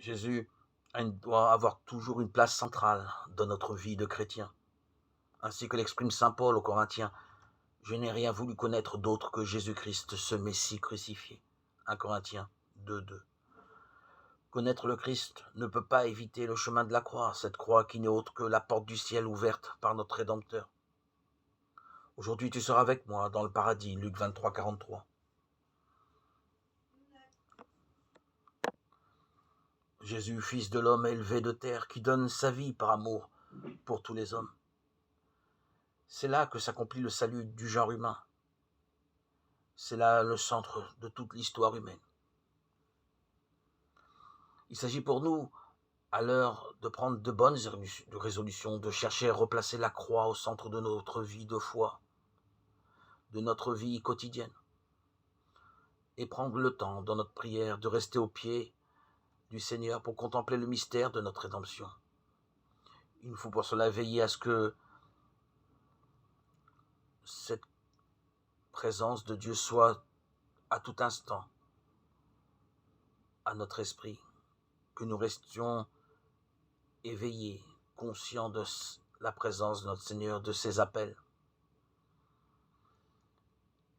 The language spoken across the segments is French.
Jésus doit avoir toujours une place centrale dans notre vie de chrétien, ainsi que l'exprime saint Paul aux Corinthiens. Je n'ai rien voulu connaître d'autre que Jésus-Christ, ce Messie crucifié. 1 Corinthiens 2:2. Connaître le Christ ne peut pas éviter le chemin de la croix, cette croix qui n'est autre que la porte du ciel ouverte par notre Rédempteur. Aujourd'hui, tu seras avec moi dans le paradis, Luc 23, 43. Jésus, fils de l'homme élevé de terre, qui donne sa vie par amour pour tous les hommes. C'est là que s'accomplit le salut du genre humain. C'est là le centre de toute l'histoire humaine. Il s'agit pour nous, à l'heure de prendre de bonnes résolutions, de chercher à replacer la croix au centre de notre vie de foi, de notre vie quotidienne, et prendre le temps dans notre prière de rester au pied du Seigneur pour contempler le mystère de notre rédemption. Il nous faut pour cela veiller à ce que cette présence de Dieu soit à tout instant à notre esprit, que nous restions éveillés, conscients de la présence de notre Seigneur, de ses appels.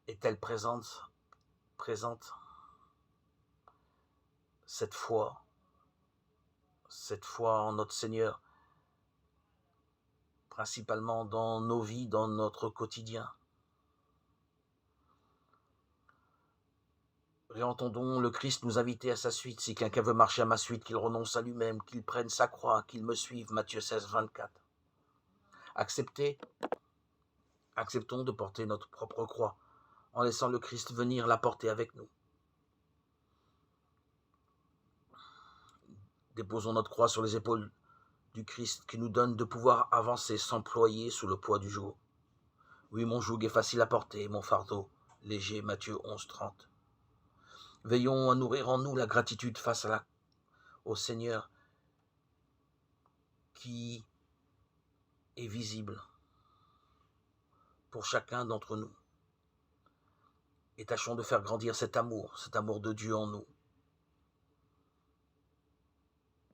Est-elle présente cette foi en notre Seigneur, principalement dans nos vies, dans notre quotidien. Réentendons le Christ nous inviter à sa suite. Si quelqu'un veut marcher à ma suite, qu'il renonce à lui-même, qu'il prenne sa croix, qu'il me suive. Matthieu 16, 24. Acceptons de porter notre propre croix, en laissant le Christ venir la porter avec nous. Déposons notre croix sur les épaules du Christ qui nous donne de pouvoir avancer sans ployer sous le poids du jour. Oui, mon joug est facile à porter, mon fardeau léger. Matthieu 11, 30. Veillons à nourrir en nous la gratitude face au Seigneur qui est visible pour chacun d'entre nous. Et tâchons de faire grandir cet amour de Dieu en nous,